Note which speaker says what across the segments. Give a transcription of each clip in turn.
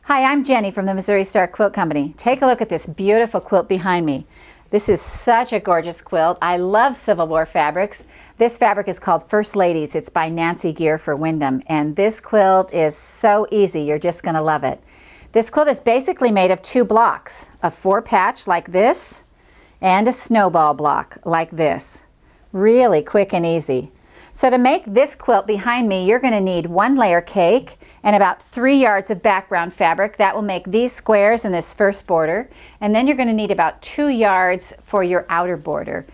Speaker 1: Hi, I'm Jenny from the Missouri Star Quilt Company. Take a look at this beautiful quilt behind me. This is such a gorgeous quilt. I love Civil War fabrics. This fabric is called First Ladies. It's by Nancy Gear for Wyndham, and this quilt is so easy. You're just going to love it. This quilt is basically made of two blocks, a 4-patch like this and a snowball block like this. Really quick and easy. So to make this quilt behind me, you're going to need 1 layer cake and about 3 yards of background fabric. That will make these squares in this first border. And then you're going to need about 2 yards for your outer border.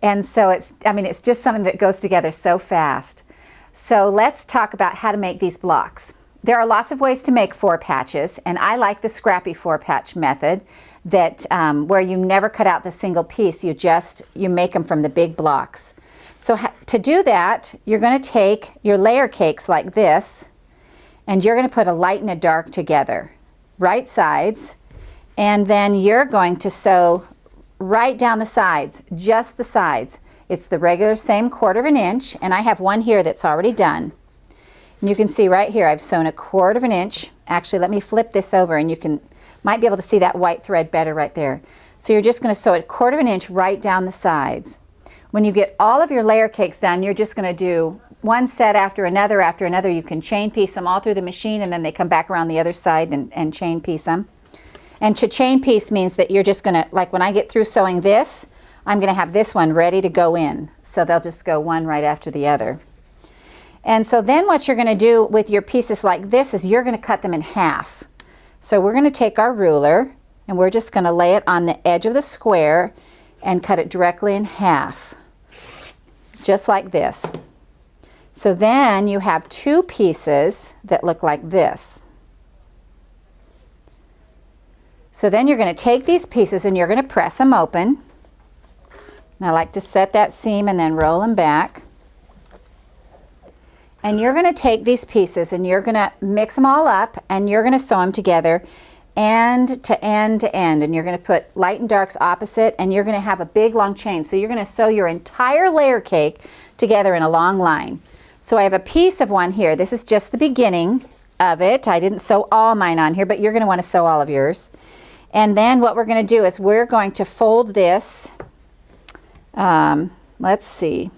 Speaker 1: And so it's just something that goes together so fast. So let's talk about how to make these blocks. There are lots of ways to make 4 patches, and I like the scrappy 4-patch method that where you never cut out the single piece, you make them from the big blocks. So to do that, you're going to take your layer cakes like this, and you're going to put a light and a dark together, right sides, and then you're going to sew right down the sides, just the sides. It's the regular same 1/4 inch, and I have one here that's already done. And you can see right here I've sewn a 1/4 inch. Actually, let me flip this over and might be able to see that white thread better right there. So you're just going to sew a 1/4 inch right down the sides. When you get all of your layer cakes done, you're just going to do one set after another. You can chain piece them all through the machine, and then they come back around the other side and chain piece them. And to chain piece means that you're just going to, like when I get through sewing this, I'm going to have this one ready to go in. So they'll just go one right after the other. And so then what you're going to do with your pieces like this is you're going to cut them in half. So we're going to take our ruler, and we're just going to lay it on the edge of the square and cut it directly in half. Just like this. So then you have 2 pieces that look like this. So then you're going to take these pieces and you're going to press them open. And I like to set that seam and then roll them back. And you're going to take these pieces and you're going to mix them all up, and you're going to sew them together end to end to end, and you're going to put light and darks opposite, and you're going to have a big long chain. So you're going to sew your entire layer cake together in a long line. So I have a piece of one here. This is just the beginning of it. I didn't sew all mine on here, but you're going to want to sew all of yours. And then what we're going to do is we're going to fold this. Let's see.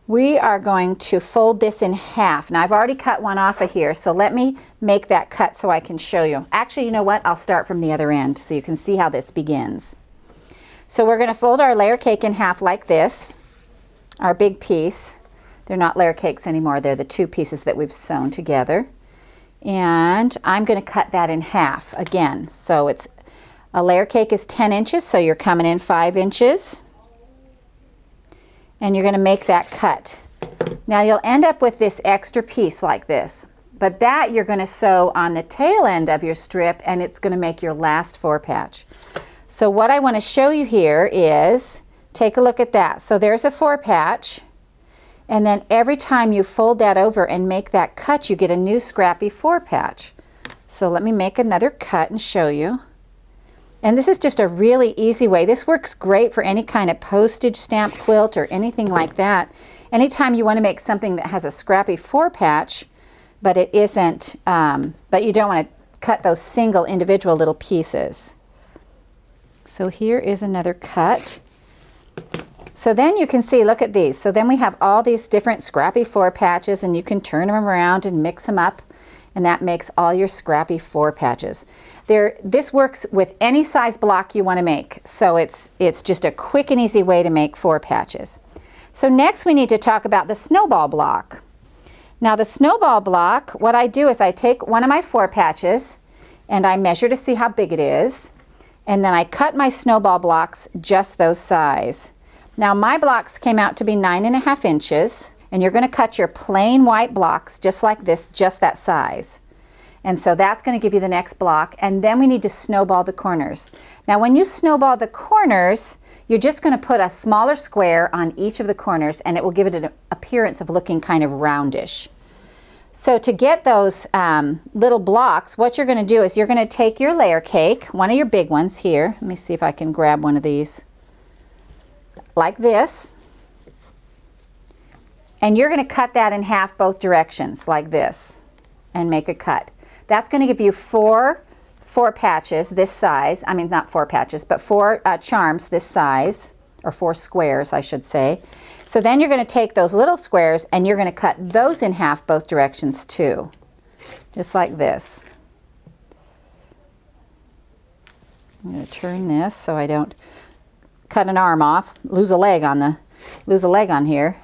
Speaker 1: We are going to fold this in half. Now I've already cut one off of here, so let me make that cut so I can show you. Actually, you know what? I'll start from the other end so you can see how this begins. So we're going to fold our layer cake in half like this, our big piece. They're not layer cakes anymore. They're the 2 pieces that we've sewn together. And I'm going to cut that in half again. So it's a layer cake is 10 inches, so you're coming in 5 inches. And you're going to make that cut. Now you'll end up with this extra piece like this, but that you're going to sew on the tail end of your strip, and it's going to make your last 4-patch. So what I want to show you here is, take a look at that. So there's a 4-patch, and then every time you fold that over and make that cut, you get a new scrappy 4-patch. So let me make another cut and show you. And this is just a really easy way. This works great for any kind of postage stamp quilt or anything like that. Anytime you want to make something that has a scrappy 4-patch, but it isn't, but you don't want to cut those single individual little pieces. So here is another cut. So then you can see, look at these. So then we have all these different scrappy 4-patches, and you can turn them around and mix them up, and that makes all your scrappy 4-patches. This works with any size block you want to make, so it's just a quick and easy way to make 4 patches. So next we need to talk about the snowball block. Now the snowball block, what I do is I take one of my 4 patches and I measure to see how big it is, and then I cut my snowball blocks just those size. Now my blocks came out to be 9.5 inches, and you're going to cut your plain white blocks just like this, just that size. And so that's going to give you the next block, and then we need to snowball the corners. Now when you snowball the corners, you're just going to put a smaller square on each of the corners, and it will give it an appearance of looking kind of roundish. So to get those little blocks, what you're going to do is you're going to take your layer cake, one of your big ones here. Let me see if I can grab one of these. Like this. And you're going to cut that in half both directions like this and make a cut. That's going to give you four patches this size. I mean, not 4 patches, but 4 charms this size, or 4 squares, I should say. So then you're going to take those little squares and you're going to cut those in half both directions too, just like this. I'm going to turn this so I don't cut an arm off, lose a leg on here.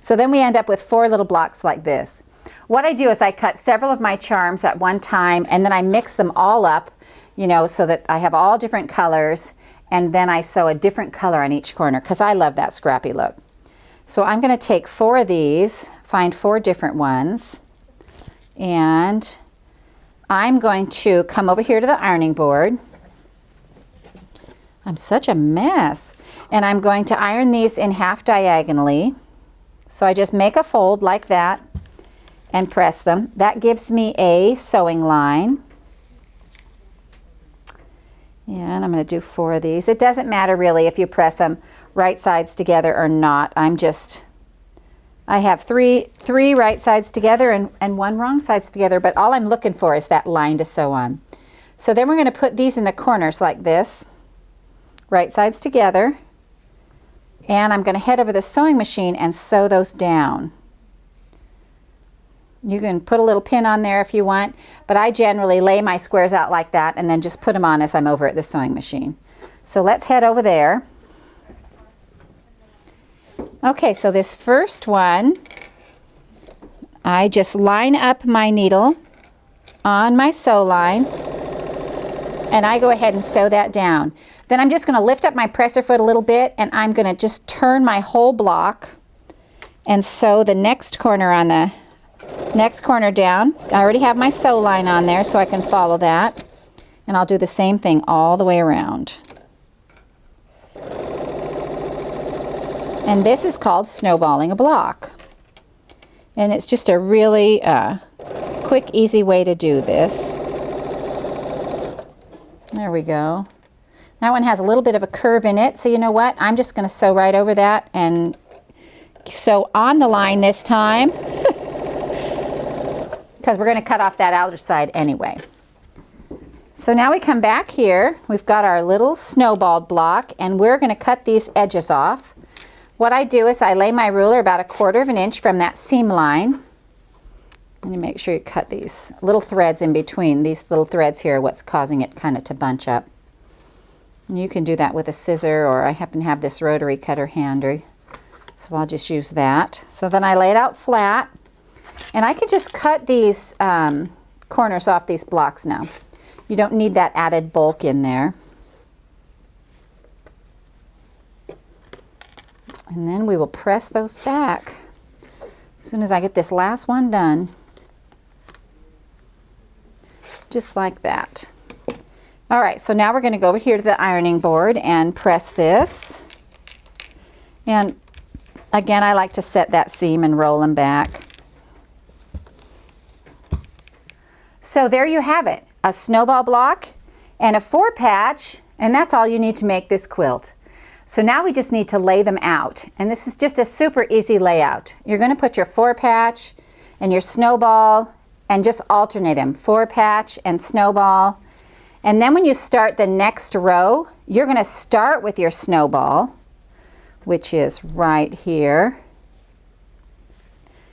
Speaker 1: So then we end up with 4 little blocks like this. What I do is I cut several of my charms at one time, and then I mix them all up, you know, so that I have all different colors, and then I sew a different color on each corner because I love that scrappy look. So I'm going to take 4 of these, find 4 different ones, and I'm going to come over here to the ironing board. I'm such a mess. And I'm going to iron these in half diagonally. So I just make a fold like that and press them. That gives me a sewing line. And I'm going to do 4 of these. It doesn't matter really if you press them right sides together or not. I have three right sides together and 1 wrong sides together, but all I'm looking for is that line to sew on. So then we're going to put these in the corners like this, right sides together, and I'm going to head over the sewing machine and sew those down. You can put a little pin on there if you want, but I generally lay my squares out like that and then just put them on as I'm over at the sewing machine. So let's head over there. Okay, so this first one, I just line up my needle on my sew line and I go ahead and sew that down. Then I'm just going to lift up my presser foot a little bit and I'm going to just turn my whole block and sew the next corner on the next corner down. I already have my sew line on there so I can follow that, and I'll do the same thing all the way around. And this is called snowballing a block, and it's just a really quick, easy way to do this. There we go. That one has a little bit of a curve in it, so you know what? I'm just going to sew right over that and sew on the line this time because we're going to cut off that outer side anyway. So now we come back here. We've got our little snowball block and we're going to cut these edges off. What I do is I lay my ruler about 1/4 of an inch from that seam line. And you make sure you cut these little threads in between. These little threads here are what's causing it kind of to bunch up. And you can do that with a scissor, or I happen to have this rotary cutter handy, so I'll just use that. So then I lay it out flat, and I can just cut these corners off these blocks now. You don't need that added bulk in there. And then we will press those back as soon as I get this last one done. Just like that. All right, so now we're going to go over here to the ironing board and press this. And again, I like to set that seam and roll them back. So there you have it, a snowball block and a 4-patch, and that's all you need to make this quilt. So now we just need to lay them out, and this is just a super easy layout. You're going to put your 4-patch and your snowball and just alternate them, 4-patch and snowball. And then when you start the next row, you're going to start with your snowball, which is right here.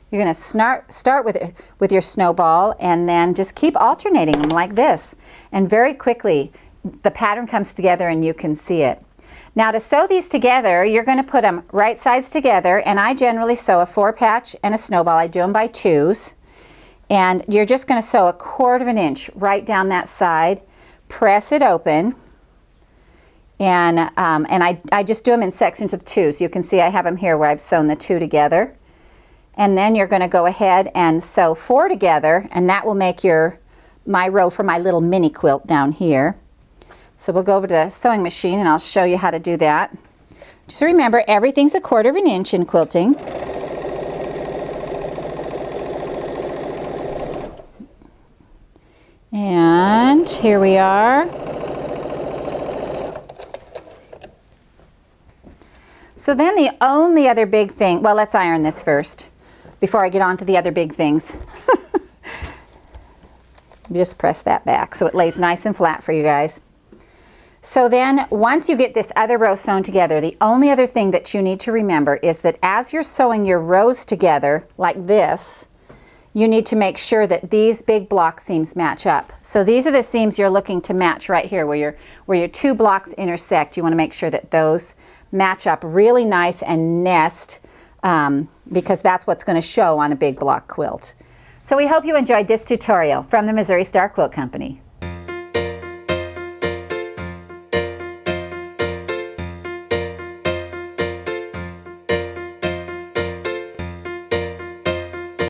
Speaker 1: You're going to start with your snowball and then just keep alternating them like this. And very quickly, the pattern comes together and you can see it. Now to sew these together, you're going to put them right sides together, and I generally sew a 4-patch and a snowball. I do them by 2s. And you're just going to sew 1/4 of an inch right down that side. Press it open, and I just do them in sections of 2. So you can see I have them here where I've sewn the 2 together. And then you're going to go ahead and sew 4 together, and that will make my row for my little mini quilt down here. So we'll go over to the sewing machine and I'll show you how to do that. Just remember, everything's 1/4 of an inch in quilting. And here we are. So then the only other big thing, well, let's iron this first before I get on to the other big things. Just press that back so it lays nice and flat for you guys. So then once you get this other row sewn together, the only other thing that you need to remember is that as you're sewing your rows together like this, you need to make sure that these big block seams match up. So these are the seams you're looking to match right here where your two blocks intersect. You want to make sure that those match up really nice and nest because that's what's going to show on a big block quilt. So we hope you enjoyed this tutorial from the Missouri Star Quilt Company.